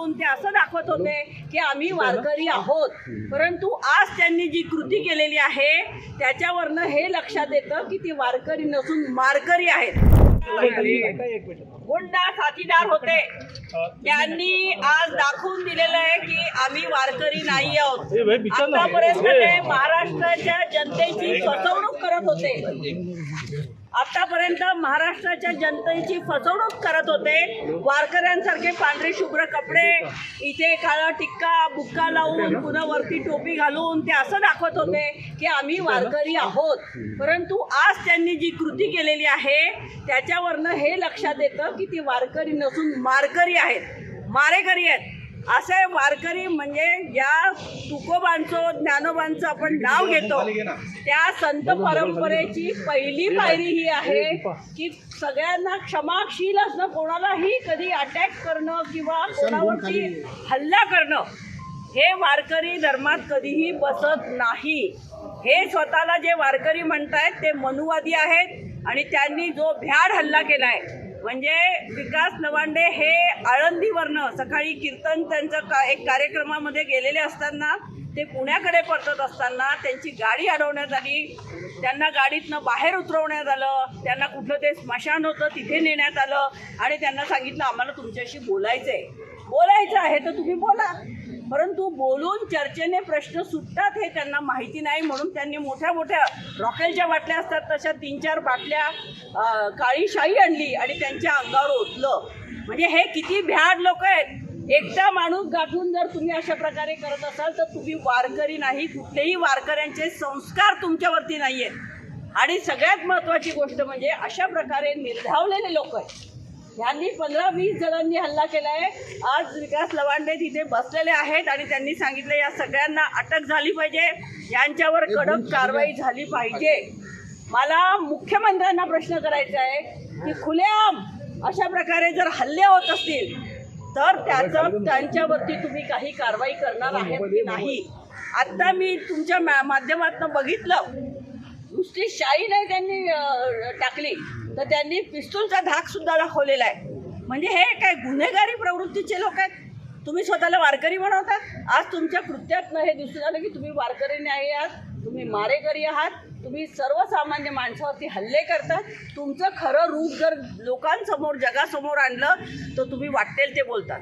घालून ते असं दाखवत होते की आम्ही वारकरी आहोत, परंतु आज त्यांनी जी कृती केलेली आहे त्याच्यावरनं हे लक्षात येतं की ती वारकरी नसून मारकरी आहेत. गुंडा साथीदार होते, त्यांनी आज दाखवून दिलेलं आहे की आम्ही वारकरी नाही आहोत. आतापर्यंत ते महाराष्ट्राच्या जनतेची फसवणूक करत होते, आतापर्यंत महाराष्ट्राच्या जनतेची फसवणूक करत होते. वारकऱ्यांसारखे पांढरे शुभ्र कपडे, इथे काळा टिक्का बुक्का लावून पुन्हा वरती टोपी घालून ते असं दाखवत होते की आम्ही वारकरी आहोत, परंतु आज त्यांनी जी कृती केलेली आहे त्याच्यावरनं हे लक्षात येतं की ती वारकरी नसून मारकरी आहेत, मारेकरी आहेत. असे वारकरी म्हणजे या तुकोबांचं ज्ञानोबांचं आपण नाव घेतो त्या संत परंपरेची पहिली पायरी ही आहे की सगळ्यांना क्षमाशील असणं, कोणालाही कधी अटॅक करणं किंवा कोणावरती हल्ला करणं हे वारकरी धर्मात कधीही बसत नाही. हे स्वतःला जे वारकरी म्हणतायत ते मनुवादी आहेत आणि त्यांनी जो भ्याड हल्ला केलाय म्हणजे विकास लवांडे हे आळंदीवरनं सकाळी कीर्तन त्यांचं एक कार्यक्रमामध्ये गेलेले असताना ते पुण्याकडे परतत असताना त्यांची गाडी अडवण्यात आली, त्यांना गाडीतनं बाहेर उतरवण्यात आलं, त्यांना कुठलं ते स्मशान होतं तिथे नेण्यात आलं आणि त्यांना सांगितलं आम्हाला तुमच्याशी बोलायचं आहे तर तुम्ही बोला, परंतु बोलून चर्चेने प्रश्न सुटतात हे त्यांना माहिती नाही. म्हणून त्यांनी मोठ्या मोठ्या रॉकेलच्या बाटल्या असतात तशा 3-4 बाटल्या काळी शाई आणली आणि त्यांच्या अंगावर ओतलं. म्हणजे हे किती भ्याड लोक आहेत. एकटा माणूस गाठून जर तुम्ही अशा प्रकारे करत असाल तर तुम्ही वारकरी नाही, कुठलेही वारकऱ्यांचे संस्कार तुमच्यावरती नाही आहेत. आणि सगळ्यात महत्त्वाची गोष्ट म्हणजे अशा प्रकारे निर्धावलेले लोक आहेत, यांनी 15-20 जणांनी हल्ला केला आहे. आज विकास लवांडे तिथे बसलेले आहेत आणि त्यांनी सांगितलं या सगळ्यांना अटक झाली पाहिजे, यांच्यावर कडक कारवाई झाली पाहिजे. मला मुख्यमंत्र्यांना प्रश्न करायचा आहे की खुलेआम अशा प्रकारे जर हल्ले होत असतील तर त्यांच्यावरती तुम्ही काही कारवाई करणार आहेत की नाही. आत्ता मी तुमच्या माध्यमातून बघितलं, नुसती शाई नाही त्यांनी टाकली तर त्यांनी पिस्तूलचा धाक सुद्धा दाखवलेला आहे. म्हणजे हे काय गुन्हेगारी प्रवृत्तीचे लोक आहेत. तुम्ही स्वतःला वारकरी म्हणवता. आज तुमच्या कृत्यातनं हे दिसून आलं की तुम्ही वारकरी नाही आहात, तुम्ही मारेकरी आहात, तुम्ही सर्वसामान्य माणसावरती हल्ले करतात. तुमचं खरं रूप जर लोकांसमोर जगासमोर आणलं तर तुम्ही वाटेल ते बोलतात.